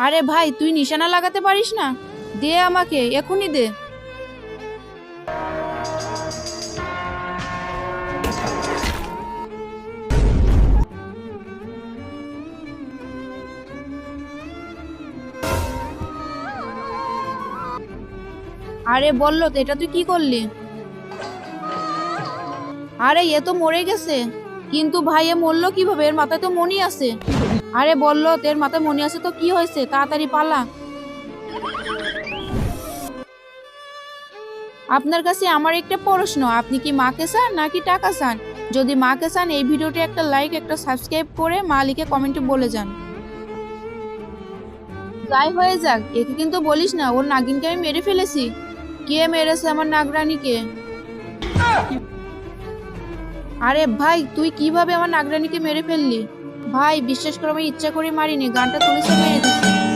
আরে ভাই, তুই নিশানা লাগাতে পারিস না? দে আমাকে, এখনই দে। আরে বললো তো, এটা তুই কি করলি? আরে এ তো মরে গেছে। কিন্তু ভাই, এ মরলো কিভাবে? এর মাথায় তো মণি আছে। আরে বললো তো, এর মাথায় মণি আছে তো কি হয়েছে? তাড়াতাড়ি পালা। আপনার কাছে আমার একটা প্রশ্ন, আপনি কি মাকে চান নাকি টাকা চান? যদি মাকে চান, এই ভিডিওটি একটা লাইক একটা সাবস্ক্রাইব করে মালিকে কমেন্টে বলে যান। যাই হয়ে যাক, একে কিন্তু বলিস না ওর নাগিনকে আমি মেরে ফেলেছি। কে মেরেছে আমার নাগরানীকে? আরে ভাই, তুই কিভাবে আমার নাগরানীকে মেরে ফেললি? ভাই বিশ্বাস করো, আমি ইচ্ছা করে মারিনি, গানটা তুলেছে মেরে দিছি।